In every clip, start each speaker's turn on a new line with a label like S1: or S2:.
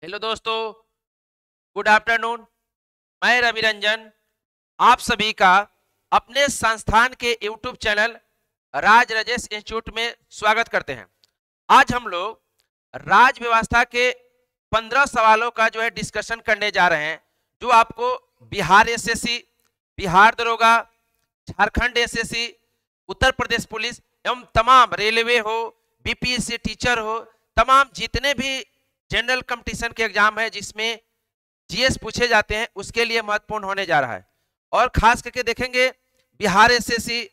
S1: Hello दोस्तों, good afternoon. मैं रवि रंजन आप सभी का अपने संस्थान के यूट्यूब चैनल राज राजेश इंस्टीट्यूट में स्वागत करते हैं। आज हम लोग राज व्यवस्था के 15 सवालों का डिस्कशन करने जा रहे हैं, जो आपको बिहार एसएससी, बिहार दरोगा, झारखंड एसएससी, उत्तर प्रदेश पुलिस एवं तमाम रेलवे हो, बीपीएससी टीचर हो, तमाम जितने भी जनरल कंपटीशन के एग्जाम है जिसमें जीएस पूछे जाते हैं, उसके लिए महत्वपूर्ण होने जा रहा है। और खास करके देखेंगे बिहार एसएससी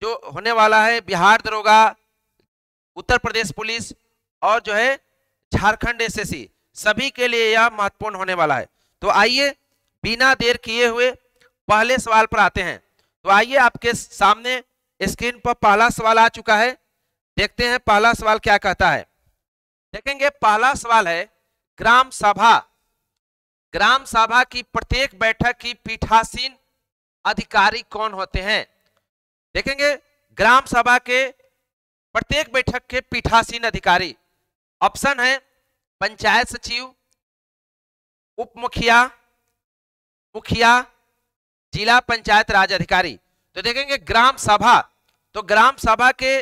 S1: जो होने वाला है, बिहार दरोगा, उत्तर प्रदेश पुलिस और झारखंड एसएससी, सभी के लिए यह महत्वपूर्ण होने वाला है। तो आइए बिना देर किए हुए पहले सवाल पर आते हैं। तो आइए आपके सामने स्क्रीन पर पहला सवाल आ चुका है। देखते हैं पहला सवाल क्या कहता है। देखेंगे पहला सवाल है, ग्राम सभा। ग्राम सभा की प्रत्येक बैठक की पीठासीन अधिकारी कौन होते हैं? देखेंगे ग्राम सभा के प्रत्येक बैठक के पीठासीन अधिकारी, ऑप्शन है पंचायत सचिव, उप मुखिया, मुखिया, जिला पंचायत राज अधिकारी। तो देखेंगे ग्राम सभा, तो ग्राम सभा के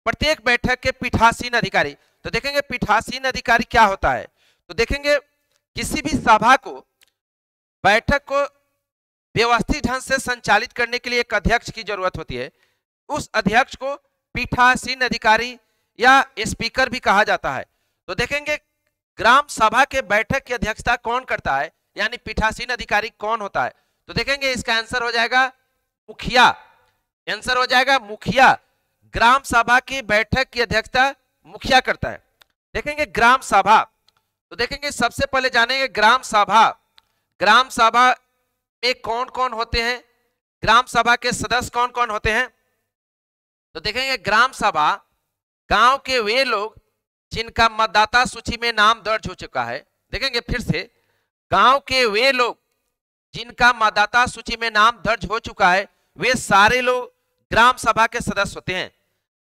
S1: प्रत्येक बैठक के पीठासीन अधिकारी। तो देखेंगे पीठासीन अधिकारी क्या होता है। तो देखेंगे किसी भी सभा को, बैठक को व्यवस्थित ढंग से संचालित करने के लिए एक अध्यक्ष की जरूरत होती है। उस अध्यक्ष को पीठासीन अधिकारी या स्पीकर भी कहा जाता है। तो देखेंगे ग्राम सभा के बैठक की अध्यक्षता कौन करता है, यानी पीठासीन अधिकारी कौन होता है। तो देखेंगे इसका आंसर हो जाएगा मुखिया। आंसर हो जाएगा मुखिया। ग्राम सभा की बैठक की अध्यक्षता मुखिया करता है। देखेंगे ग्राम सभा, तो देखेंगे सबसे पहले जानेंगे ग्राम सभा। ग्राम सभा में कौन कौन होते हैं, ग्राम सभा के सदस्य कौन कौन होते हैं। तो देखेंगे ग्राम सभा गांव के वे लोग जिनका मतदाता सूची में नाम दर्ज हो चुका है। देखेंगे फिर से, गांव के वे लोग जिनका मतदाता सूची में नाम दर्ज हो चुका है, वे सारे लोग ग्राम सभा के सदस्य होते हैं।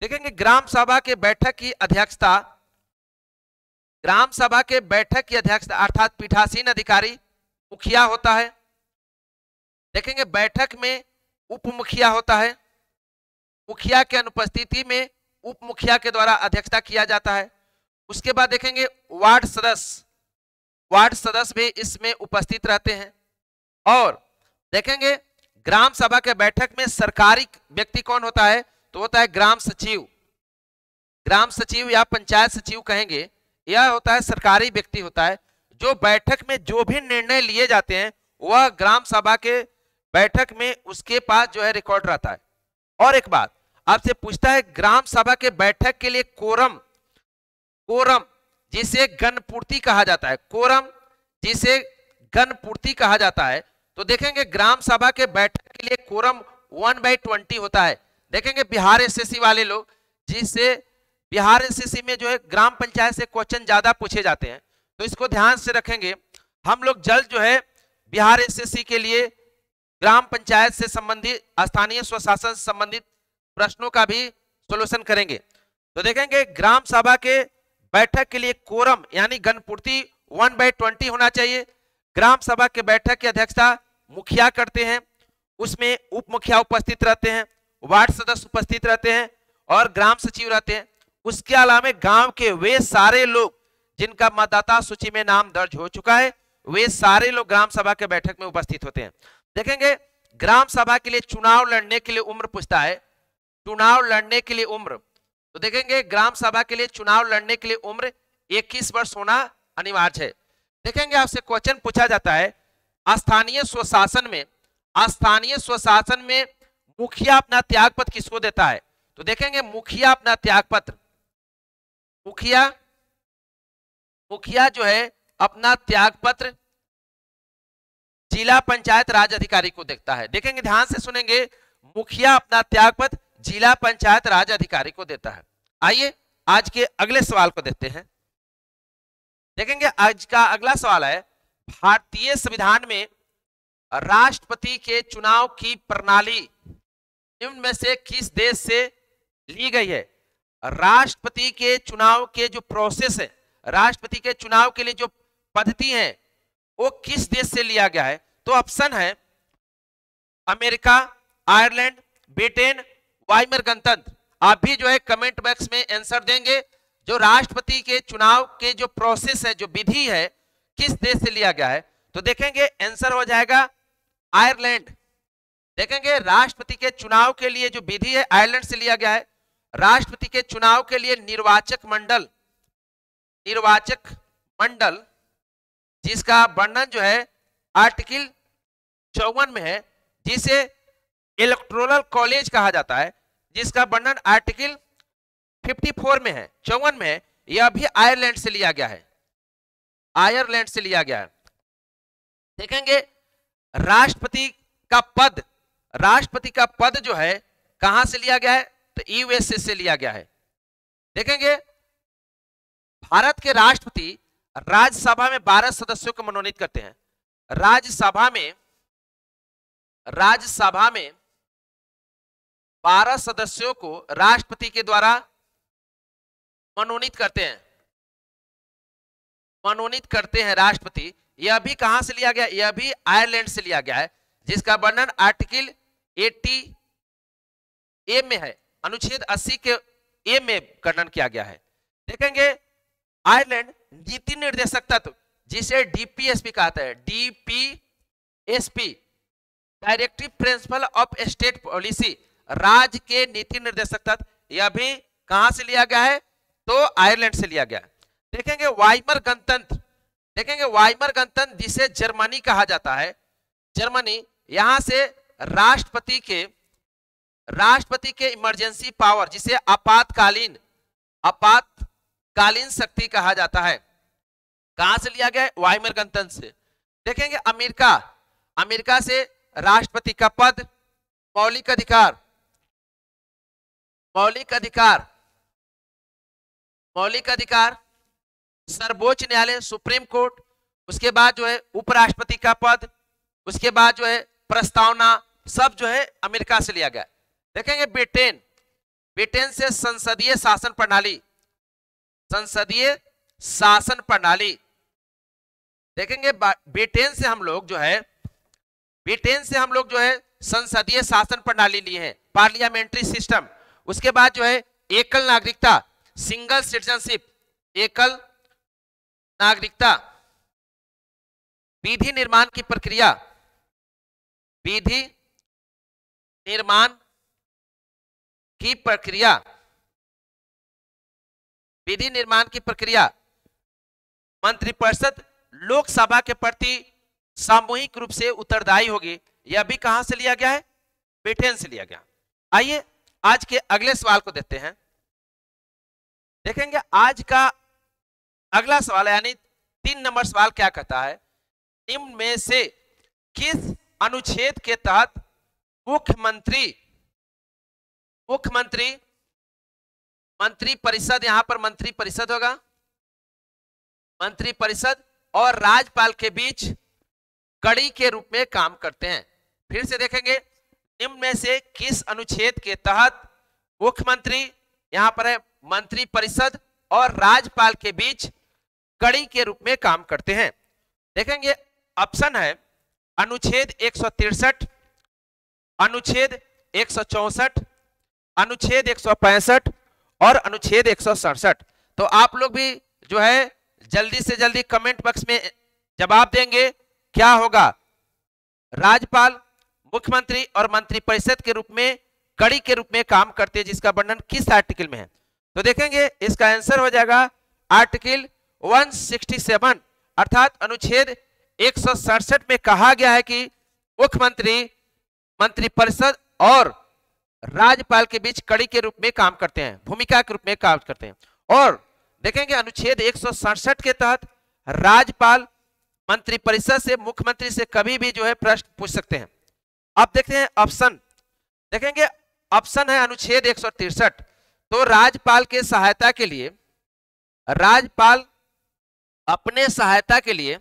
S1: देखेंगे ग्राम सभा के बैठक की अध्यक्षता, ग्राम सभा के बैठक की अध्यक्षता अर्थात पीठासीन अधिकारी मुखिया होता है। देखेंगे बैठक में उप मुखिया होता है। मुखिया के अनुपस्थिति में उप मुखिया के द्वारा अध्यक्षता किया जाता है। उसके बाद देखेंगे वार्ड सदस्य, वार्ड सदस्य भी इसमें उपस्थित रहते हैं। और देखेंगे ग्राम सभा के बैठक में सरकारी व्यक्ति कौन होता है, तो होता है ग्राम सचिव। ग्राम सचिव या पंचायत सचिव कहेंगे, यह होता है सरकारी व्यक्ति होता है, जो बैठक में जो भी निर्णय लिए जाते हैं वह ग्राम सभा के बैठक में उसके पास रिकॉर्ड रहता है। और एक बात आपसे पूछता है, ग्राम सभा के बैठक के लिए कोरम, कोरम जिसे गणपूर्ति कहा जाता है, कोरम जिसे गणपूर्ति कहा जाता है। तो देखेंगे ग्राम सभा के बैठक के लिए कोरम 1/20 होता है। देखेंगे बिहार एसएससी वाले लोग, जिससे बिहार एसएससी में ग्राम पंचायत से क्वेश्चन ज्यादा पूछे जाते हैं, तो इसको ध्यान से रखेंगे। हम लोग जल्द बिहार एसएससी के लिए ग्राम पंचायत से संबंधित, स्थानीय स्वशासन से संबंधित प्रश्नों का भी सॉल्यूशन करेंगे। तो देखेंगे ग्राम सभा के बैठक के लिए कोरम यानी गणपूर्ति 1/20 होना चाहिए। ग्राम सभा के बैठक की अध्यक्षता मुखिया करते हैं, उसमें उप मुखिया उपस्थित रहते हैं, वार्ड सदस्य उपस्थित रहते हैं और ग्राम सचिव रहते हैं। उसके अलावा गांव के वे सारे लोग जिनका मतदाता सूची में नाम दर्ज हो चुका है, वे सारे लोग ग्राम सभा के बैठक में उपस्थित होते हैं। देखेंगे ग्राम सभा के लिए चुनाव लड़ने के लिए उम्र पूछता है, चुनाव लड़ने के लिए उम्र। तो देखेंगे ग्राम सभा के लिए चुनाव लड़ने के लिए उम्र 21 वर्ष होना अनिवार्य है। देखेंगे आपसे क्वेश्चन पूछा जाता है, स्थानीय स्वशासन में, स्थानीय स्वशासन में मुखिया अपना त्यागपत्र किसको देता है। तो देखेंगे मुखिया अपना त्यागपत्र, मुखिया अपना त्यागपत्र जिला पंचायत राज अधिकारी को देता है। देखेंगे ध्यान से सुनेंगे, मुखिया अपना त्यागपत्र जिला पंचायत राज अधिकारी को देता है। आइए आज के अगले सवाल को देखते हैं। देखेंगे आज का अगला सवाल है, भारतीय संविधान में राष्ट्रपति के चुनाव की प्रणाली निम्न में से किस देश से ली गई है। राष्ट्रपति के चुनाव के जो प्रोसेस है, राष्ट्रपति के चुनाव के लिए जो पद्धति है वो किस देश से लिया गया है? तो ऑप्शन है अमेरिका, आयरलैंड, ब्रिटेन, वाइमर गणतंत्र। आप भी जो है कमेंट बॉक्स में आंसर देंगे। जो राष्ट्रपति के चुनाव के जो प्रोसेस है, जो विधि है, किस देश से लिया गया है? तो देखेंगे आंसर हो जाएगा आयरलैंड। देखेंगे राष्ट्रपति के चुनाव के लिए जो विधि है आयरलैंड से लिया गया है। राष्ट्रपति के चुनाव के लिए निर्वाचक मंडल जिसका वर्णन जो है आर्टिकल 54 में है, जिसे इलेक्टोरल कॉलेज कहा जाता है, जिसका वर्णन आर्टिकल 54 में है, 54 में है, यह भी आयरलैंड से लिया गया है, आयरलैंड से लिया गया है। देखेंगे राष्ट्रपति का पद जो है कहां से लिया गया है? तो यूएसए से लिया गया है। देखेंगे भारत के राष्ट्रपति राज्यसभा में 12 सदस्यों को मनोनीत करते हैं। राज्यसभा में 12 सदस्यों को राष्ट्रपति के द्वारा मनोनीत करते हैं राष्ट्रपति। यह भी कहां से लिया गया? यह भी आयरलैंड से लिया गया है, जिसका वर्णन आर्टिकल 80A में है, अनुच्छेद 80 के ए में वर्णन किया गया है। देखेंगे आयरलैंड नीति निर्देशक तत्व, जिसे डीपीएसपी कहता है, DPSP directive principle of state policy, राज्य के नीति निर्देशक तत्व, यह भी कहां से लिया गया है? तो आयरलैंड से लिया गया है। देखेंगे वाइमर गणतंत्र जिसे जर्मनी कहा जाता है, जर्मनी, यहां से राष्ट्रपति के इमरजेंसी पावर, जिसे आपातकालीन शक्ति कहा जाता है, कहां से लिया गया है? वाइमर गणतंत्र से। देखेंगे अमेरिका से राष्ट्रपति का पद, मौलिक अधिकार, सर्वोच्च न्यायालय, सुप्रीम कोर्ट, उसके बाद जो है उपराष्ट्रपति का पद, उसके बाद जो है प्रस्तावना, सब जो है अमेरिका से लिया गया। देखेंगे ब्रिटेन से संसदीय शासन प्रणाली। देखेंगे ब्रिटेन से हम लोग जो है संसदीय शासन प्रणाली लिए हैं, पार्लियामेंट्री सिस्टम। उसके बाद जो है एकल नागरिकता, सिंगल सिटीजनशिप, एकल नागरिकता, विधि निर्माण की प्रक्रिया, मंत्रिपरिषद लोकसभा के प्रति सामूहिक रूप से उत्तरदायी होगी। यह भी कहां से लिया गया है? ब्रिटेन से लिया गया। आइए आज के अगले सवाल को देखते हैं। देखेंगे आज का अगला सवाल यानी 3 नंबर सवाल क्या कहता है? निम्न में से किस अनुच्छेद के तहत मंत्रिपरिषद, यहां पर मंत्रिपरिषद होगा, मंत्रिपरिषद और राज्यपाल के बीच कड़ी के रूप में काम करते हैं? फिर से देखेंगे निम्न में से किस अनुच्छेद के तहत मुख्यमंत्री, यहां पर है मंत्रिपरिषद और राज्यपाल के बीच कड़ी के रूप में काम करते हैं? देखेंगे ऑप्शन है अनुच्छेद 163, अनुच्छेद 164, अनुच्छेद 165 और अनुच्छेद 167। तो आप लोग भी जो है जल्दी से जल्दी कमेंट बॉक्स में जवाब देंगे। क्या होगा? राज्यपाल, मुख्यमंत्री और मंत्रिपरिषद के रूप में कड़ी के रूप में काम करते हैं, जिसका वर्णन किस आर्टिकल में है? तो देखेंगे इसका आंसर हो जाएगा आर्टिकल 167 अर्थात अनुच्छेद 167 में कहा गया है कि मुख्यमंत्री, मंत्रिपरिषद और राज्यपाल के बीच कड़ी के रूप में काम करते हैं, भूमिका के रूप में काम करते हैं। और देखेंगे अनुच्छेद 167 के तहत राज्यपाल मंत्रिपरिषद से, मुख्यमंत्री से कभी भी जो है प्रश्न पूछ सकते हैं। अब देखते हैं ऑप्शन। देखेंगे ऑप्शन है अनुच्छेद 163। तो राज्यपाल के सहायता के लिए, राज्यपाल अपने सहायता के लिए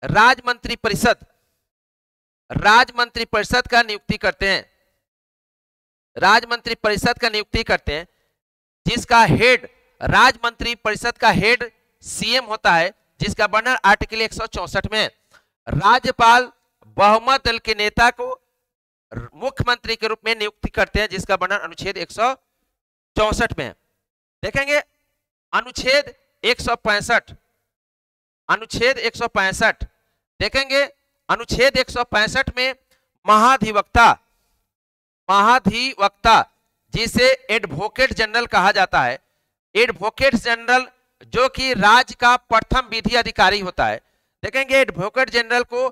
S1: राज्य मंत्रिपरिषद का नियुक्ति करते हैं। राज्य मंत्री परिषद का नियुक्ति करते हैं, जिसका हेड, राज्य मंत्री परिषद का हेड सीएम होता है, जिसका वर्णन आर्टिकल 164 में है। राज्यपाल बहुमत दल के नेता को मुख्यमंत्री के रूप में नियुक्ति करते हैं, जिसका वर्णन अनुच्छेद 164 में है। देखेंगे अनुच्छेद 165, अनुच्छेद 165 देखेंगे। अनुच्छेद 165 में महाधिवक्ता, महाधिवक्ता जिसे एडवोकेट जनरल कहा जाता है, एडवोकेट जनरल जो कि राज्य का प्रथम विधि अधिकारी होता है। देखेंगे एडवोकेट जनरल को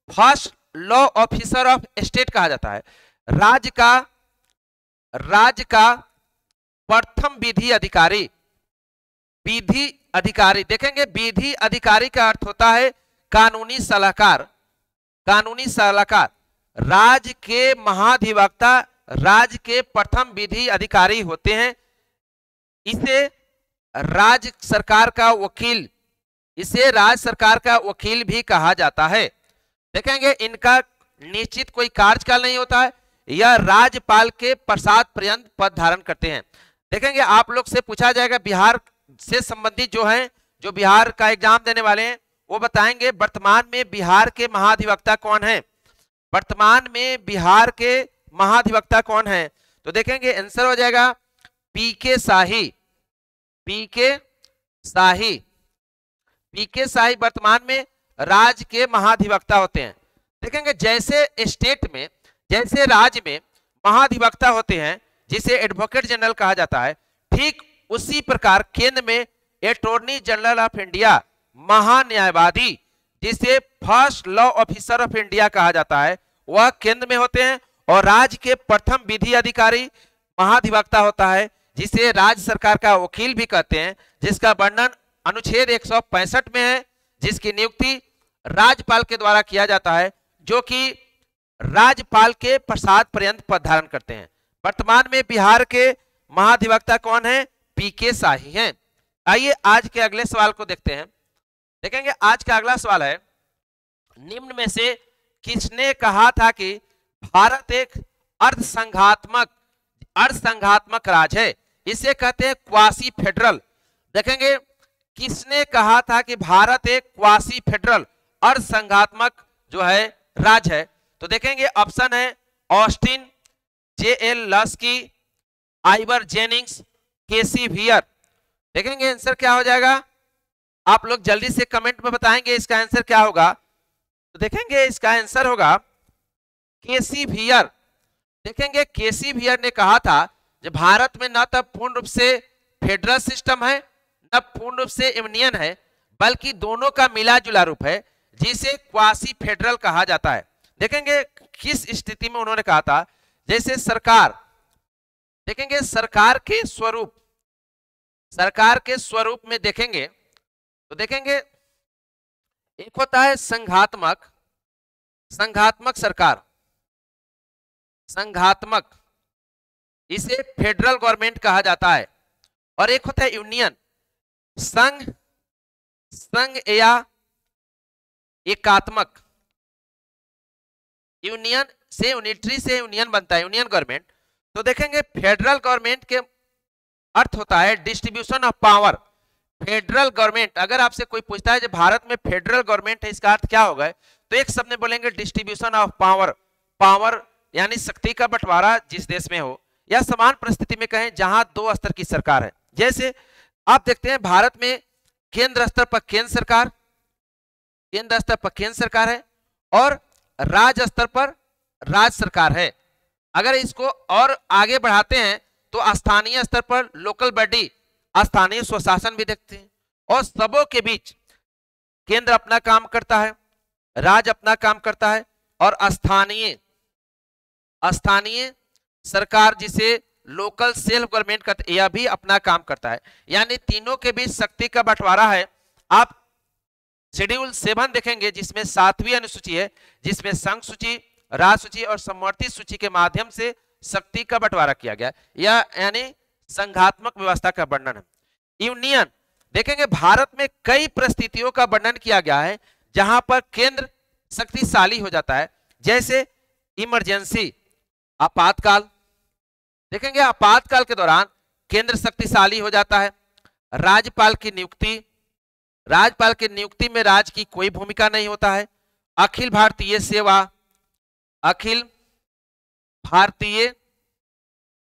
S1: first law officer of state कहा जाता है। राज्य का प्रथम विधि अधिकारी, विधि अधिकारी देखेंगे, विधि अधिकारी का अर्थ होता है कानूनी सलाहकार, कानूनी सलाहकार। राज्य के महाधिवक्ता राज्य के प्रथम विधि अधिकारी होते हैं। इसे राज्य सरकार का वकील, इसे राज्य सरकार का वकील भी कहा जाता है। देखेंगे इनका निश्चित कोई कार्यकाल नहीं होता है, यह राज्यपाल के प्रसाद पर्यंत पद धारण करते हैं। देखेंगे आप लोग से पूछा जाएगा, बिहार से संबंधित जो है, जो बिहार का एग्जाम देने वाले हैं वो बताएंगे वर्तमान में बिहार के महाधिवक्ता कौन है, वर्तमान में बिहार के महाधिवक्ता कौन है। तो देखेंगे आंसर हो जाएगा पीके शाही, पीके शाही, पीके शाही वर्तमान में राज्य के महाधिवक्ता होते हैं। देखेंगे जैसे स्टेट में, जैसे राज्य में महाधिवक्ता होते हैं जिसे एडवोकेट जनरल कहा जाता है, ठीक उसी प्रकार केंद्र में अटॉर्नी जनरल ऑफ इंडिया, महान्यायवादी जिसे first law officer of India कहा जाता है, वह केंद्र में होते हैं। और राज्य के प्रथम विधि अधिकारी महाधिवक्ता होता है, जिसे राज्य सरकार का वकील भी कहते हैं, जिसका वर्णन अनुच्छेद 165 में है, जिसकी नियुक्ति राज्यपाल के द्वारा किया जाता है, जो कि राज्यपाल के प्रसाद पर्यंत पद धारण करते हैं। वर्तमान में बिहार के महाधिवक्ता कौन है? पीके शाही हैं। आइए आज के अगले सवाल को देखते हैं। देखेंगे आज का अगला सवाल है, निम्न में से किसने कहा था कि भारत एक अर्धसंघात्मक राज्य है? इसे कहते हैं क्वासी फेडरल। देखेंगे किसने कहा था कि भारत एक क्वासी फेडरल अर्धसंघात्मक जो है राज्य है? तो देखेंगे ऑप्शन है ऑस्टिन, जे.एल. लस्की, आइवर जेनिंग्स, केसी वियर। देखेंगे आंसर क्या हो जाएगा, आप लोग जल्दी से कमेंट में बताएंगे इसका आंसर क्या होगा। तो देखेंगे इसका आंसर होगा केसी वियर। देखेंगे केसी वियर ने कहा था कि भारत में न तो पूर्ण रूप से फेडरल सिस्टम है, न पूर्ण रूप से यूनियन है, बल्कि दोनों का मिला जुला रूप है, जिसे क्वासी फेडरल कहा जाता है। देखेंगे किस स्थिति में उन्होंने कहा था, जैसे सरकार, देखेंगे सरकार के स्वरूप में देखेंगे तो देखेंगे एक होता है संघात्मक सरकार, संघात्मक, इसे फेडरल गवर्नमेंट कहा जाता है। और एक होता है यूनियन, संघ या एकात्मक। यूनियन से यूनिटरी से यूनियन बनता है, यूनियन गवर्नमेंट। तो देखेंगे फेडरल गवर्नमेंट के अर्थ होता है distribution of power. Federal government, अगर आपसे कोई पूछता है जो भारत में फेडरल गवर्नमेंट है, इसका अर्थ क्या होगा, तो एक शब्द में बोलेंगे डिस्ट्रीब्यूशन ऑफ पावर। पावर यानी शक्ति का बंटवारा जिस देश में हो, या समान परिस्थिति में कहें जहां दो स्तर की सरकार है। जैसे आप देखते हैं भारत में केंद्र स्तर पर केंद्र सरकार है और राज्य स्तर पर राज्य सरकार है। अगर इसको और आगे बढ़ाते हैं तो स्थानीय स्तर पर लोकल बॉडी, स्थानीय स्वशासन भी देखते हैं। और सबों के बीच केंद्र अपना काम करता है, राज्य अपना काम करता है, और स्थानीय सरकार जिसे लोकल सेल्फ गवर्नमेंट कहते हैं, यह भी अपना काम करता है। यानी तीनों के बीच शक्ति का बंटवारा है। आप शेड्यूल 7 देखेंगे जिसमें 7वीं अनुसूची है, जिसमें संघ सूची, राज्य सूची और समवर्ती सूची के माध्यम से शक्ति का बंटवारा किया गया। यह यानी संघात्मक व्यवस्था का वर्णन है। यूनियन, देखेंगे भारत में कई परिस्थितियों का वर्णन किया गया है जहां पर केंद्र शक्तिशाली हो जाता है, जैसे इमरजेंसी, आपातकाल, देखेंगे आपातकाल के दौरान केंद्र शक्तिशाली हो जाता है। राज्यपाल की नियुक्ति में राज्य की कोई भूमिका नहीं होता है। अखिल भारतीय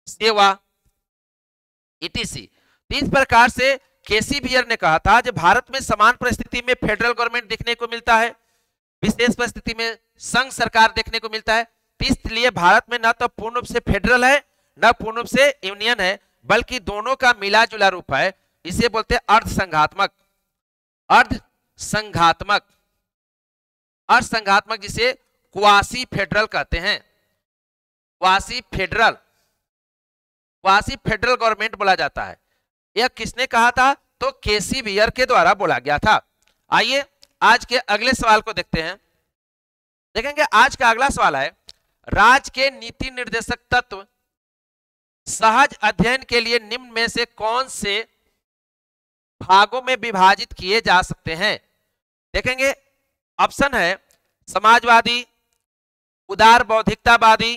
S1: सेवा ईटीसी। इस प्रकार से केसी बियर ने कहा था, जब भारत में समान परिस्थिति में फेडरल गवर्नमेंट देखने को मिलता है, विशेष परिस्थिति में संघ सरकार देखने को मिलता है, इसलिए भारत में न तो पूर्ण रूप से फेडरल है न पूर्ण रूप से यूनियन है, बल्कि दोनों का मिला जुला रूप है। इसे बोलते हैं अर्धसंघात्मक, जिसे क्वासी फेडरल कहते हैं। क्वासी फेडरल गवर्नमेंट बोला जाता है। यह किसने कहा था? तो केसी बियर के द्वारा बोला गया था। आइए आज के अगले सवाल को देखते हैं। देखेंगे आज का अगला सवाल है, राज्य के नीति निर्देशक तत्व सहज अध्ययन के लिए निम्न में से कौन से भागों में विभाजित किए जा सकते हैं? देखेंगे ऑप्शन है समाजवादी, उदार बौद्धिकतावादी,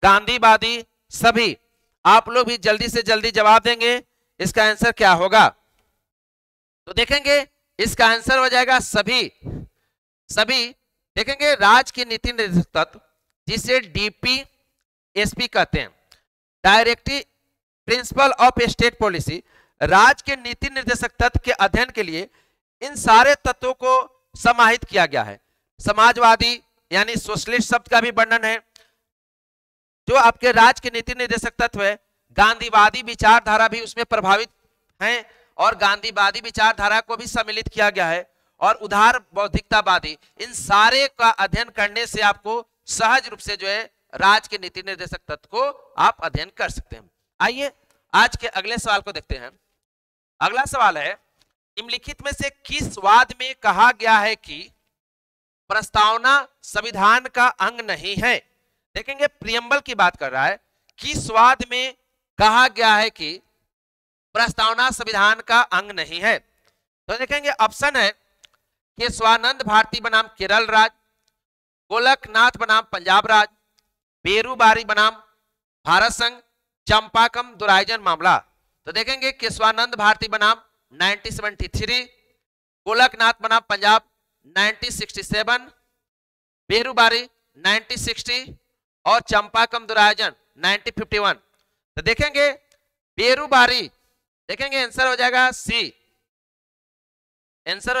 S1: गांधीवादी, सभी। आप लोग भी जल्दी से जल्दी जवाब देंगे, इसका आंसर क्या होगा? तो देखेंगे इसका आंसर हो जाएगा सभी। देखेंगे राज्य के नीति निर्देशक तत्व, जिसे डीपीएसपी कहते हैं, directive principle of state policy, राज्य के नीति निर्देशक तत्व के अध्ययन के लिए इन सारे तत्वों को समाहित किया गया है। समाजवादी यानी सोशलिस्ट शब्द का भी वर्णन है जो आपके राज्य के नीति निर्देशक तत्व है। गांधीवादी विचारधारा भी उसमें प्रभावित है और गांधीवादी विचारधारा को भी सम्मिलित किया गया है, और उदार बौद्धिकतावादी। इन सारे का अध्ययन करने से आपको सहज रूप से जो है राज्य के नीति निर्देशक तत्व को आप अध्ययन कर सकते हैं। आइए आज के अगले सवाल को देखते हैं। अगला सवाल है, निम्नलिखित में से किस वाद में कहा गया है कि प्रस्तावना संविधान का अंग नहीं है? देखेंगे प्रियम्बल की बात कर रहा है। किस वाद में कहा गया है कि प्रस्तावना संविधान का अंग नहीं है? तो देखेंगे ऑप्शन है केशवानंद भारती बनाम केरल राज्य, गोलकनाथ बनाम पंजाब राज्य, बेरूबारी बनाम भारत संघ, चंपाकम दुरायजन मामला। तो देखेंगे केशवानंद भारती बनाम 1973, गोलकनाथ बनाम पंजाब 1967, बेरूबारी 1960 और चंपाकम दुरायजन 1951। तो देखेंगे बेरूबारी, देखेंगे आंसर हो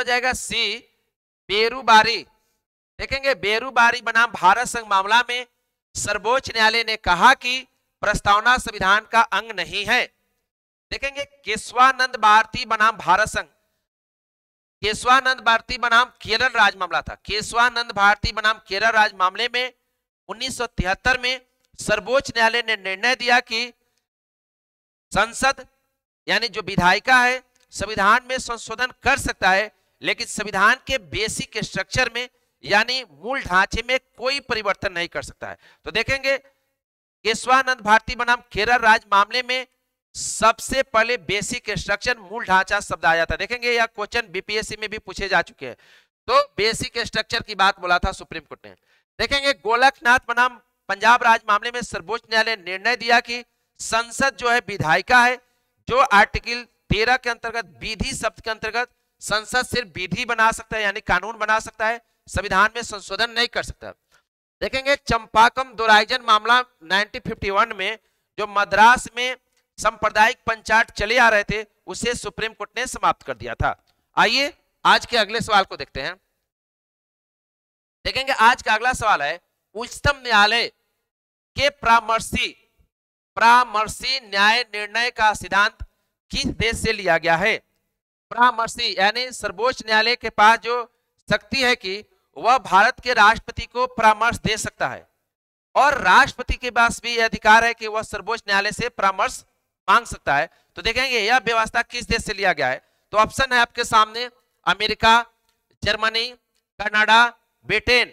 S1: जाएगा सी, बेरूबारी। देखेंगे बेरूबारी बनाम भारत संघ मामला में सर्वोच्च न्यायालय ने कहा कि प्रस्तावना संविधान का अंग नहीं है। देखेंगे केशवानंद भारती बनाम भारत संघ, केशवानंद भारती बनाम केरल राज्य मामला था। केशवानंद भारती बनाम केरल राज्य मामले में 1973 में सर्वोच्च न्यायालय ने निर्णय दिया कि संसद यानी जो विधायिका है संविधान में संशोधन कर सकता है, लेकिन संविधान के बेसिक स्ट्रक्चर में यानी मूल ढांचे में कोई परिवर्तन नहीं कर सकता है। तो देखेंगे केशवानंद भारती बनाम केरल राज्य मामले में सबसे पहले बेसिक स्ट्रक्चर मूल ढांचा शब्द आया था। देखेंगे यह क्वेश्चन बीपीएससी में भी पूछे जा चुके हैं। तो बेसिक स्ट्रक्चर की बात बोला था सुप्रीम कोर्ट ने। देखेंगे गोलकनाथ बनाम पंजाब राज्य मामले में सर्वोच्च न्यायालय ने निर्णय दिया कि संसद जो है विधायिका है, जो आर्टिकल 13 के अंतर्गत विधि शब्द के अंतर्गत संसद सिर्फ विधि बना सकता है यानी कानून बना सकता है, संविधान में संशोधन नहीं कर सकता। देखेंगे चंपाकम दुरायजन मामला 1951 में जो मद्रास में सांप्रदायिक पंचायत चले आ रहे थे उसे सुप्रीम कोर्ट ने समाप्त कर दिया था। आइए आज के अगले सवाल को देखते हैं। देखेंगे आज का अगला सवाल है, उच्चतम न्यायालय के परामर्शी न्याय निर्णय का सिद्धांत किस देश से लिया गया है? परामर्शी यानी सर्वोच्च न्यायालय के पास जो शक्ति है कि वह भारत के राष्ट्रपति को परामर्श दे सकता है, और राष्ट्रपति के पास भी अधिकार है कि वह सर्वोच्च न्यायालय से परामर्श मांग सकता है। तो देखेंगे यह व्यवस्था किस देश से लिया गया है? तो ऑप्शन है आपके सामने अमेरिका, जर्मनी, कनाडा, ब्रिटेन।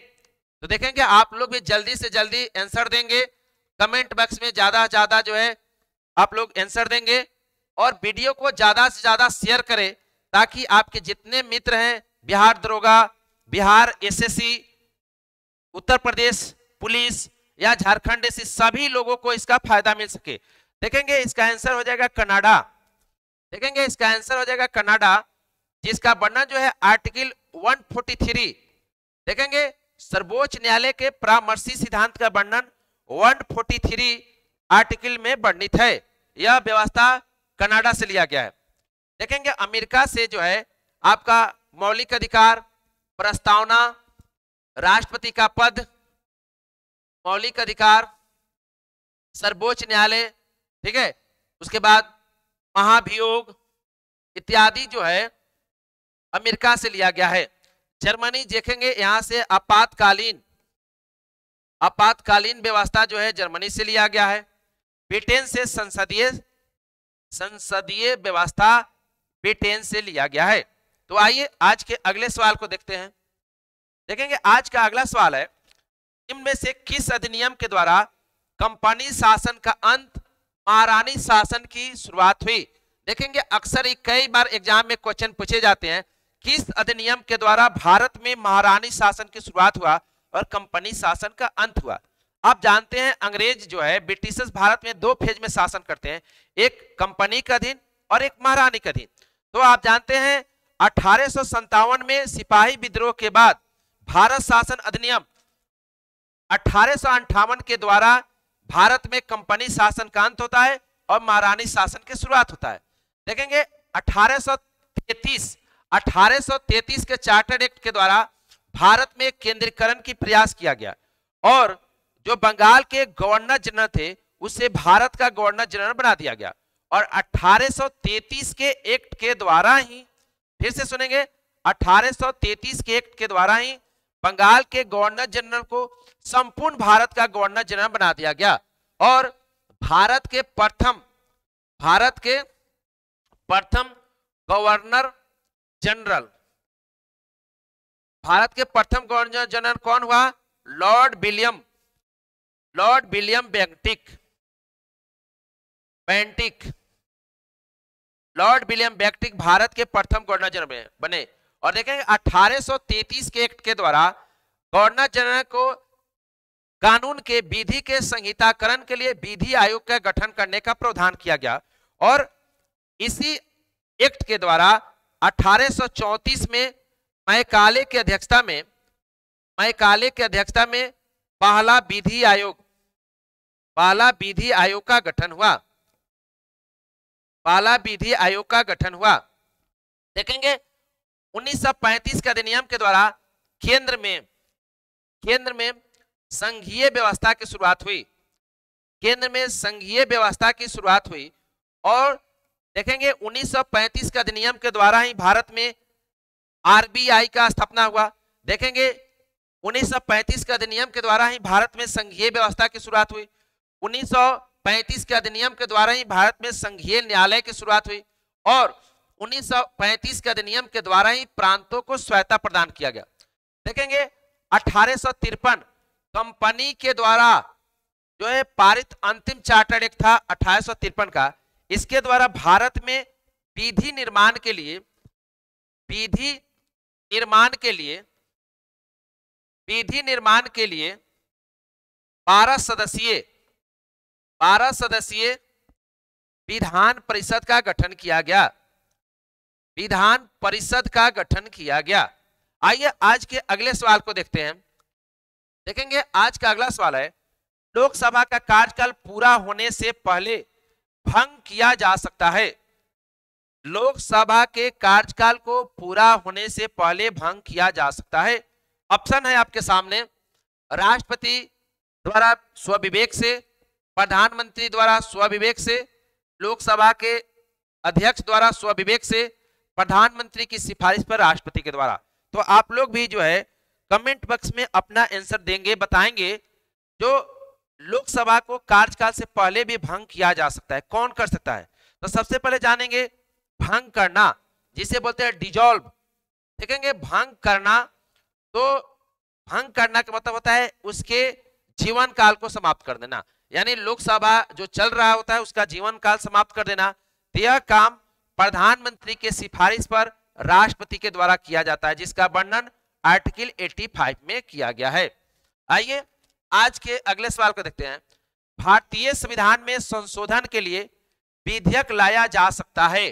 S1: तो देखेंगे आप लोग भी जल्दी से जल्दी आंसर देंगे, कमेंट बॉक्स में ज्यादा ज्यादा जो है आप लोग आंसर देंगे, और वीडियो को ज्यादा से ज्यादा शेयर करें ताकि आपके जितने मित्र हैं बिहार दरोगा, बिहार एसएससी, उत्तर प्रदेश पुलिस या झारखंड से सभी लोगों को इसका फायदा मिल सके। देखेंगे इसका आंसर हो जाएगा कनाडा। देखेंगे इसका आंसर हो जाएगा कनाडा, जिसका वर्णन जो है आर्टिकल 143। देखेंगे सर्वोच्च न्यायालय के परामर्शी सिद्धांत का वर्णन 143 आर्टिकल में वर्णित है। यह व्यवस्था कनाडा से लिया गया है। देखेंगे अमेरिका से जो है आपका मौलिक अधिकार, प्रस्तावना, राष्ट्रपति का पद, मौलिक अधिकार, सर्वोच्च न्यायालय, ठीक है, उसके बाद महाभियोग इत्यादि जो है अमेरिका से लिया गया है। जर्मनी देखेंगे यहां से आपातकालीन व्यवस्था जो है जर्मनी से लिया गया है। ब्रिटेन से संसदीय व्यवस्था ब्रिटेन से लिया गया है। तो आइए आज के अगले सवाल को देखते हैं। देखेंगे आज का अगला सवाल है, निम्न में से किस अधिनियम के द्वारा कंपनी शासन का अंत, महारानी शासन की शुरुआत हुई? देखेंगे अक्सर कई बार एग्जाम में क्वेश्चन पूछे जाते हैं, किस अधिनियम के द्वारा भारत में महारानी शासन की शुरुआत हुआ और कंपनी शासन का अंत हुआ? आप जानते हैं अंग्रेज जो है ब्रिटिशर्स भारत में दो फेज में शासन करते हैं, एक कंपनी का अधीन और एक महारानी का अधीन। तो आप जानते हैं 1857 में सिपाही विद्रोह के बाद भारत शासन अधिनियम 1858 के द्वारा भारत में कंपनी शासन का अंत होता है और महारानी शासन की शुरुआत होता है। देखेंगे 1833 के चार्टर्ड एक्ट के द्वारा भारत में केंद्रीकरण की प्रयास किया गया और जो बंगाल के गवर्नर जनरल थे उसे भारत का गवर्नर जनरल बना दिया गया और 1833 के एक्ट के द्वारा ही, फिर से सुनेंगे, 1833 के एक्ट के द्वारा ही बंगाल के गवर्नर जनरल को संपूर्ण भारत का गवर्नर जनरल बना दिया गया और भारत के प्रथम गवर्नर जनरल, भारत के प्रथम गवर्नर जनरल कौन हुआ? लॉर्ड विलियम बेंटिक भारत के प्रथम गवर्नर जनरल बने। और देखेंगे 1833 के एक्ट के द्वारा गवर्नर जनरल को कानून के विधि के संहिताकरण के लिए विधि आयोग का गठन करने का प्रावधान किया गया और इसी एक्ट के द्वारा 1834 में मैकाले की अध्यक्षता में पहला विधि आयोग का गठन हुआ। देखेंगे 1935 के अधिनियम के द्वारा केंद्र में संघीय व्यवस्था की शुरुआत हुई और देखेंगे 1935 के अधिनियम के द्वारा ही भारत में आरबीआई का स्थापना हुआ। देखेंगे 1935 के अधिनियम के द्वारा ही भारत में संघीय व्यवस्था की शुरुआत हुई। 1935 के अधिनियम के द्वारा ही भारत में संघीय न्यायालय की शुरुआत हुई और 1935 के अधिनियम के द्वारा ही प्रांतों को स्वायत्ता प्रदान किया गया। देखेंगे 1853 कंपनी के द्वारा जो है पारित अंतिम चार्टर्ड एक्ट था 1853 का, इसके द्वारा भारत में विधि निर्माण के लिए 12 सदस्यीय विधान परिषद का गठन किया गया। आइए आज के अगले सवाल को देखते हैं। देखेंगे आज का अगला सवाल है, लोकसभा का कार्यकाल पूरा होने से पहले भंग किया जा सकता है? लोकसभा के कार्यकाल को पूरा होने से पहले भंग किया जा सकता है। ऑप्शन है आपके सामने, राष्ट्रपति द्वारा स्वविवेक से, प्रधानमंत्री द्वारा स्वविवेक से, लोकसभा के अध्यक्ष द्वारा स्वविवेक से, प्रधानमंत्री की सिफारिश पर राष्ट्रपति के द्वारा। तो आप लोग भी जो है कमेंट बॉक्स में अपना आंसर देंगे, बताएंगे जो लोकसभा को कार्यकाल से पहले भी भंग किया जा सकता है, कौन कर सकता है। तो सबसे पहले जानेंगे भंग करना, जिसे बोलते हैं डिजॉल्व। देखेंगे भंग करना, तो भंग करना का मतलब होता है उसके जीवन काल को समाप्त कर देना, यानी लोकसभा जो चल रहा होता है उसका जीवन काल समाप्त कर देना। तो यह काम प्रधानमंत्री के सिफारिश पर राष्ट्रपति के द्वारा किया जाता है, जिसका वर्णन आर्टिकल 85 में किया गया है। आइए आज के अगले सवाल को देखते हैं। भारतीय संविधान में संशोधन के लिए विधेयक लाया जा सकता है?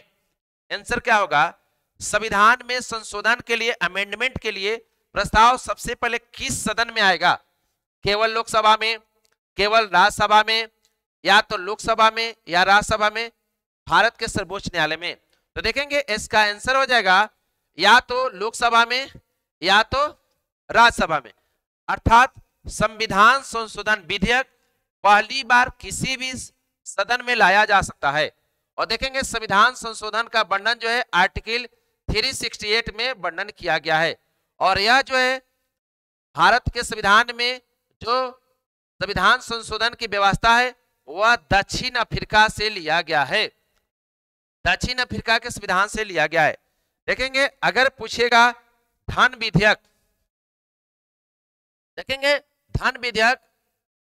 S1: आंसर क्या होगा? संविधान में संशोधन के लिए, अमेंडमेंट के लिए प्रस्ताव सबसे पहले किस सदन में आएगा? केवल लोकसभा में, केवल राज्यसभा में, या तो लोकसभा में या राज्यसभा में, भारत के सर्वोच्च न्यायालय में? तो देखेंगे इसका आंसर हो जाएगा या तो लोकसभा में या तो राज्यसभा में। अर्थात संविधान संशोधन विधेयक पहली बार किसी भी सदन में लाया जा सकता है। और देखेंगे संविधान संशोधन का वर्णन जो है आर्टिकल 368 में वर्णन किया गया है। और यह जो है भारत के संविधान में जो संविधान संशोधन की व्यवस्था है वह दक्षिण अफ्रीका से लिया गया है, दक्षिण अफ्रीका के संविधान से लिया गया है। देखेंगे अगर पूछेगा धन विधेयक, देखेंगे धन विधेयक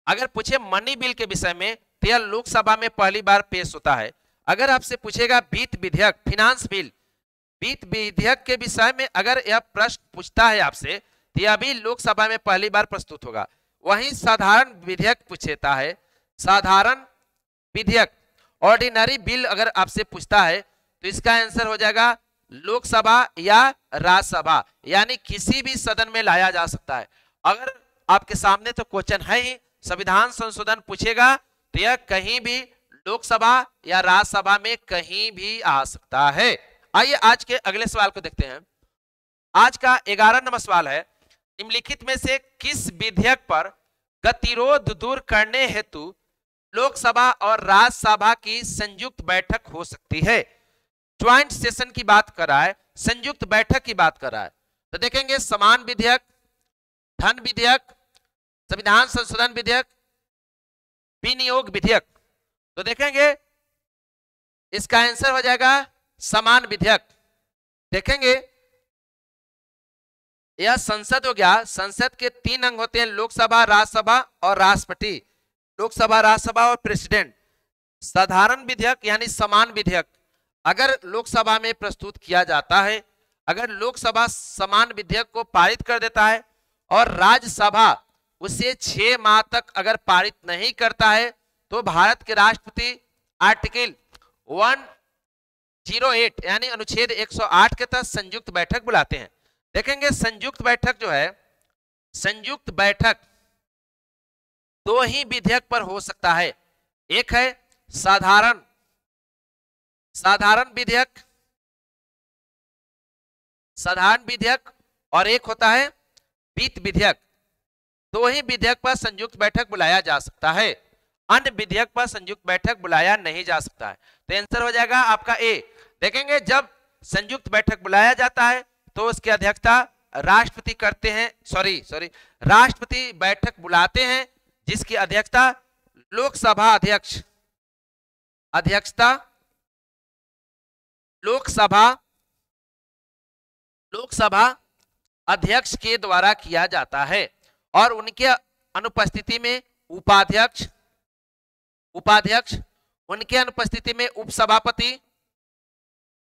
S1: अगर पूछे मनी बिल के विषय में तो यह लोकसभा में पहली बार पेश होता है। अगर आपसे पूछेगा वित्त विधेयक, फिनांस बिल, वित्त विधेयक के विषय में अगर यह प्रश्न पूछता है आपसे तो यह भी लोकसभा में पहली बार प्रस्तुत होगा। वहीं साधारण विधेयक पूछता है, साधारण विधेयक, ऑर्डिनरी बिल अगर आपसे पूछता है तो इसका आंसर हो जाएगा लोकसभा या राज्यसभा, यानी किसी भी सदन में लाया जा सकता है। अगर आपके सामने तो क्वेश्चन है ही संविधान संशोधन पूछेगा तो यह कहीं भी लोकसभा या राज्यसभा में कहीं भी आ सकता है। आइए आज के अगले सवाल को देखते हैं। आज का 11 नंबर सवाल है, निम्नलिखित में से किस विधेयक पर गतिरोध दूर करने हेतु लोकसभा और राज्यसभा की संयुक्त बैठक हो सकती है? ज्वाइंट सेशन की बात कर रहा है, संयुक्त बैठक की बात कर रहा है। तो देखेंगे समान विधेयक, धन विधेयक, संविधान संशोधन विधेयक, विनियोग विधेयक। तो देखेंगे इसका आंसर हो जाएगा समान विधेयक। देखेंगे यह संसद हो गया, संसद के 3 अंग होते हैं, लोकसभा, राज्यसभा और राष्ट्रपति, लोकसभा, राज्यसभा और प्रेसिडेंट। साधारण विधेयक यानी समान विधेयक अगर लोकसभा में प्रस्तुत किया जाता है, अगर लोकसभा समान विधेयक को पारित कर देता है और राज्यसभा उसे 6 माह तक अगर पारित नहीं करता है तो भारत के राष्ट्रपति आर्टिकल 108 यानी अनुच्छेद 108 के तहत संयुक्त बैठक बुलाते हैं। देखेंगे संयुक्त बैठक जो है, संयुक्त बैठक 2 ही विधेयक पर हो सकता है। एक है साधारण विधेयक, साधारण विधेयक, और एक होता है वित्त विधेयक। 2 ही विधेयक पर संयुक्त बैठक बुलाया जा सकता है, अन्य विधेयक पर संयुक्त बैठक बुलाया नहीं जा सकता है। तो आंसर हो जाएगा आपका ए। देखेंगे जब संयुक्त बैठक बुलाया जाता है तो उसकी अध्यक्षता राष्ट्रपति करते हैं, राष्ट्रपति बैठक बुलाते हैं जिसकी अध्यक्षता लोकसभा अध्यक्ष, लोकसभा अध्यक्ष के द्वारा किया जाता है। और उनके अनुपस्थिति में उपाध्यक्ष, उनके अनुपस्थिति में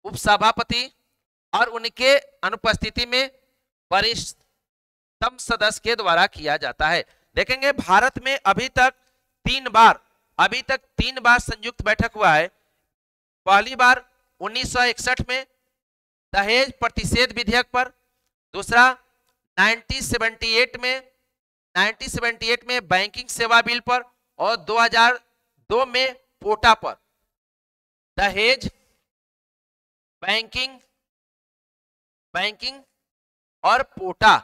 S1: उपसभापति, और उनके अनुपस्थिति में वरिष्ठतम सदस्य के द्वारा किया जाता है। देखेंगे भारत में अभी तक 3 बार संयुक्त बैठक हुआ है। पहली बार 1961 में दहेज प्रतिषेध विधेयक पर, दूसरा 1978 में बैंकिंग सेवा बिल पर, और 2002 में पोटा पर। दहेज, बैंकिंग और पोटा।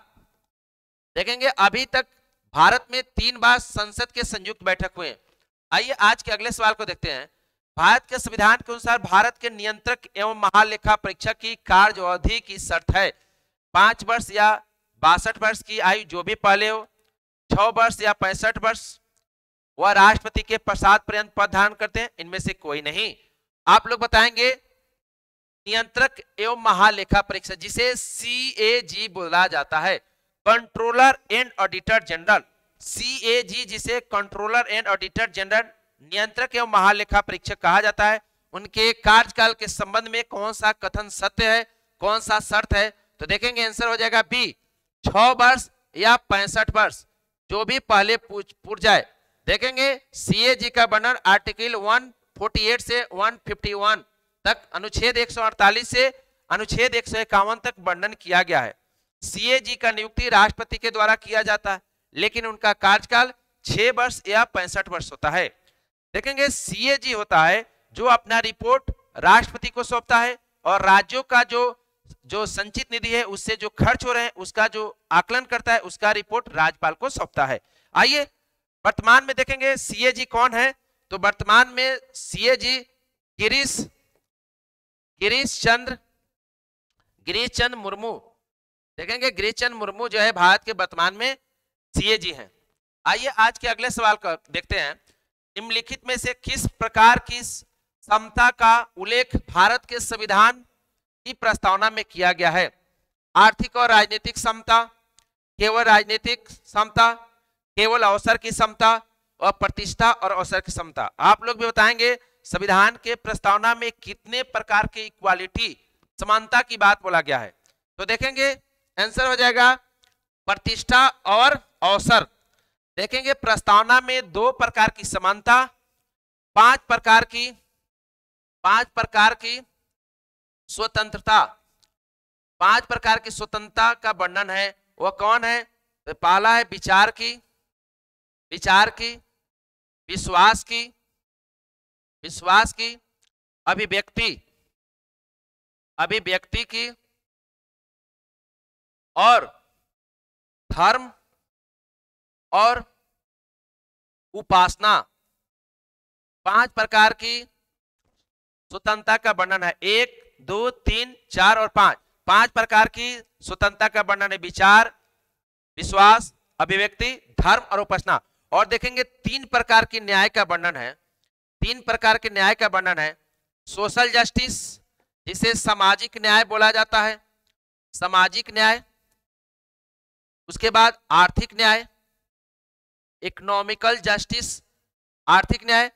S1: देखेंगे अभी तक भारत में 3 बार संसद के संयुक्त बैठक हुए। आइए आज के अगले सवाल को देखते हैं। भारत के संविधान के अनुसार भारत के नियंत्रक एवं महालेखा परीक्षक की कार्य अवधि की शर्त है 5 वर्ष या 62 वर्ष की आयु जो भी पहले हो, 6 वर्ष या 65 वर्ष। वह राष्ट्रपति के प्रसाद पर्यंत पद धारण करते हैं, इनमें से कोई नहीं। आप लोग बताएंगे नियंत्रक एवं महालेखा परीक्षक जिसे CAG बोला जाता है, controller and auditor general, CAG जिसे कंट्रोलर एंड ऑडिटर जनरल, नियंत्रक एवं महालेखा परीक्षक कहा जाता है। उनके कार्यकाल के संबंध में कौन सा कथन सत्य है, कौन सा शर्त है? तो देखेंगे आंसर हो जाएगा बी, 6 वर्ष या 65 वर्ष, जो भी पहले पूछ जाए। देखेंगे सीएजी का वर्णन आर्टिकल 148 से 151 तक, अनुच्छेद 148 से अनुच्छेद 151 तक वर्णन किया गया है। सीएजी का नियुक्ति राष्ट्रपति के द्वारा किया जाता है, लेकिन उनका कार्यकाल 6 वर्ष या 65 वर्ष होता है। देखेंगे सीएजी होता है जो अपना रिपोर्ट राष्ट्रपति को सौंपता है और राज्यों का जो संचित निधि है उससे जो खर्च हो रहे हैं उसका जो आकलन करता है उसका रिपोर्ट राज्यपाल को सौंपता है। आइए वर्तमान में देखेंगे सीएजी कौन है। तो वर्तमान में सीएजी गिरीश चंद्र मुर्मू, देखेंगे गिरीश चंद्र मुर्मू जो है भारत के वर्तमान में सीएजी हैं। आइए आज के अगले सवाल को देखते हैं। निम्नलिखित में से किस प्रकार की समता का उल्लेख भारत के संविधान की प्रस्तावना में किया गया है? आर्थिक और राजनीतिक समता, केवल राजनीतिक समता, केवल अवसर की समता और प्रतिष्ठा और अवसर की समता। आप लोग भी बताएंगे संविधान के प्रस्तावना में कितने प्रकार की इक्वालिटी, समानता की बात बोला गया है। तो देखेंगे आंसर हो जाएगा प्रतिष्ठा और अवसर। देखेंगे प्रस्तावना में 2 प्रकार की समानता, 5 प्रकार की स्वतंत्रता, 5 प्रकार की स्वतंत्रता का वर्णन है। वह कौन है? तो पहला है विचार की, विश्वास की, अभिव्यक्ति की और धर्म और उपासना। 5 प्रकार की स्वतंत्रता का वर्णन है। 1, 2, 3, 4 और 5। 5 प्रकार की स्वतंत्रता का वर्णन है। विचार, विश्वास, अभिव्यक्ति, धर्म और उपासना। और देखेंगे 3 प्रकार की न्याय का वर्णन है। 3 प्रकार के न्याय का वर्णन है। सोशल जस्टिस, जिसे सामाजिक न्याय बोला जाता है, सामाजिक न्याय। उसके बाद आर्थिक न्याय, इकोनॉमिकल जस्टिस, आर्थिक न्याय,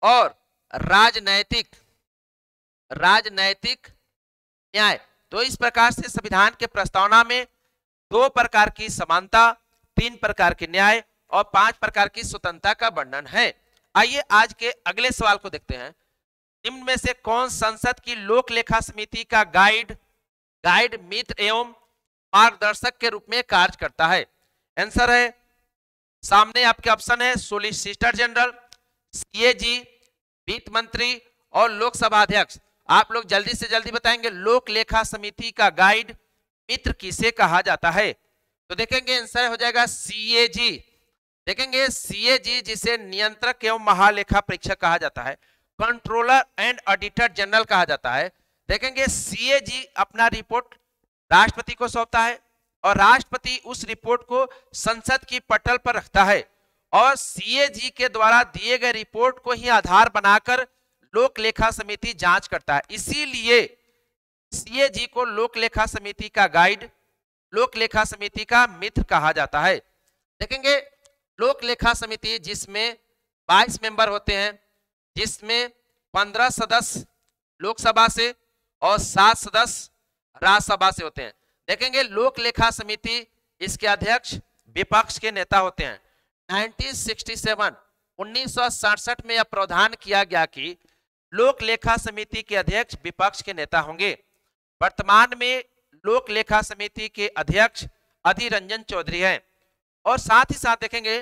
S1: और राजनैतिक न्याय। तो इस प्रकार से संविधान के प्रस्तावना में 2 प्रकार की समानता, 3 प्रकार के न्याय और 5 प्रकार की स्वतंत्रता का वर्णन है। आइए आज के अगले सवाल को देखते हैं। निम्न में से कौन संसद की लोक लेखा समिति का गाइड मित्र एवं मार्गदर्शक के रूप में कार्य करता है? आंसर है सामने आपके ऑप्शन है सोलिसिटर जनरल, सीएजी, वित्त मंत्री और लोकसभा अध्यक्ष। आप लोग जल्दी से जल्दी बताएंगे लोक लेखा समिति का गाइड मित्र किसे कहा जाता है? तो देखेंगे आंसर हो जाएगा सीएजी। देखेंगे सीएजी जिसे नियंत्रक एवं महालेखा परीक्षक कहा जाता है, कंट्रोलर एंड ऑडिटर जनरल कहा जाता है। देखेंगे सीएजी अपना रिपोर्ट राष्ट्रपति को सौंपता है और राष्ट्रपति उस रिपोर्ट को संसद की पटल पर रखता है और सीएजी के द्वारा दिए गए रिपोर्ट को ही आधार बनाकर लोक लेखा समिति जांच करता है। इसीलिए सीएजी को लोक लेखा समिति का गाइड, लोक लेखा समिति का मित्र कहा जाता है। देखेंगे लोक लेखा समिति जिसमें 22 मेंबर होते हैं, जिसमें 15 सदस्य लोकसभा से और 7 सदस्य राज्यसभा से होते हैं। देखेंगे लोक लेखा समिति, इसके अध्यक्ष विपक्ष के नेता होते हैं। 1967 में यह प्रावधान किया गया कि लोक लेखा समिति के अध्यक्ष विपक्ष के नेता होंगे। वर्तमान में लोक लेखा समिति के अध्यक्ष अधीर रंजन चौधरी हैं। और साथ ही साथ देखेंगे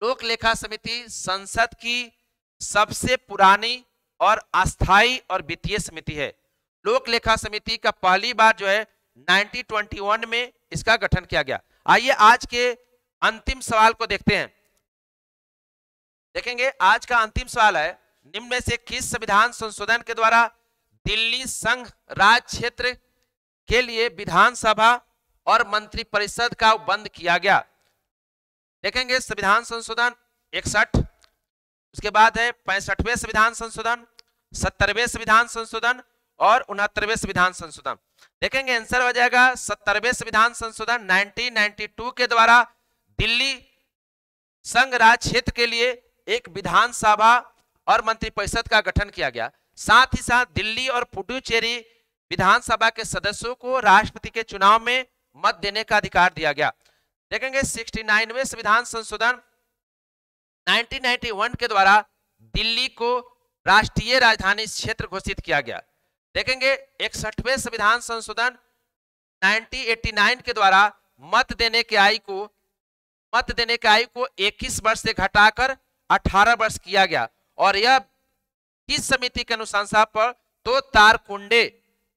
S1: लोक लेखा समिति संसद की सबसे पुरानी और अस्थायी और वित्तीय समिति है। लोक लेखा समिति का पहली बार जो है 1921 में इसका गठन किया गया। आइए आज के अंतिम सवाल को देखते हैं। देखेंगे आज का अंतिम सवाल है, निम्न में से किस संविधान संशोधन के द्वारा दिल्ली संघ राज्य क्षेत्र के लिए विधानसभा और मंत्रिपरिषद का बंद किया गया? देखेंगे संविधान संशोधन 61, उसके बाद है 65वें संविधान संशोधन, 70वें संविधान संशोधन और 69वें संविधान संशोधन। देखेंगे आंसर हो जाएगा 70वें संविधान संशोधन 1992 के द्वारा दिल्ली संघ राज्य क्षेत्र के लिए एक विधानसभा और मंत्रिपरिषद का गठन किया गया। साथ ही साथ दिल्ली और पुडुचेरी विधानसभा के सदस्यों को राष्ट्रपति के चुनाव में मत देने का अधिकार दिया गया। देखेंगे 69वें संविधान संशोधन 1991 के द्वारा दिल्ली को राष्ट्रीय राजधानी क्षेत्र घोषित किया गया। देखेंगे 61वें संविधान संशोधन 1989 के द्वारा मत देने की आयु को 21 वर्ष से घटाकर 18 वर्ष किया गया। और यह किस समिति के अनुशंसा पर? तो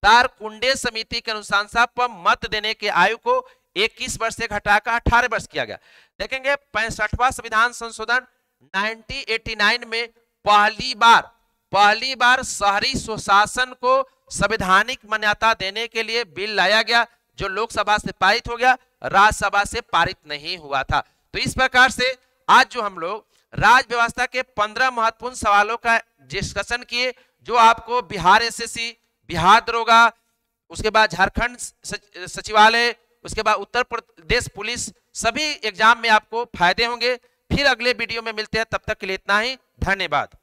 S1: तारकुंडे समिति के अनुशंसा पर मत देने की आयु को 21 वर्ष से घटाकर 18 वर्ष किया गया। देखेंगे 65वां संविधान संशोधन 1989 में पहली बार शहरी स्वशासन को संवैधानिक मान्यता देने के लिए बिल लाया गया, जो लोकसभा से पारित हो गया, राज्यसभा से पारित नहीं हुआ था। तो इस प्रकार से आज जो हम लोग राज्य व्यवस्था के 15 महत्वपूर्ण सवालों का डिस्कशन किए, जो आपको बिहार एसएससी, बिहार दरोगा, उसके बाद झारखंड सचिवालय, उसके बाद उत्तर प्रदेश पुलिस, सभी एग्जाम में आपको फायदे होंगे। फिर अगले वीडियो में मिलते हैं, तब तक के लिए इतना ही, धन्यवाद।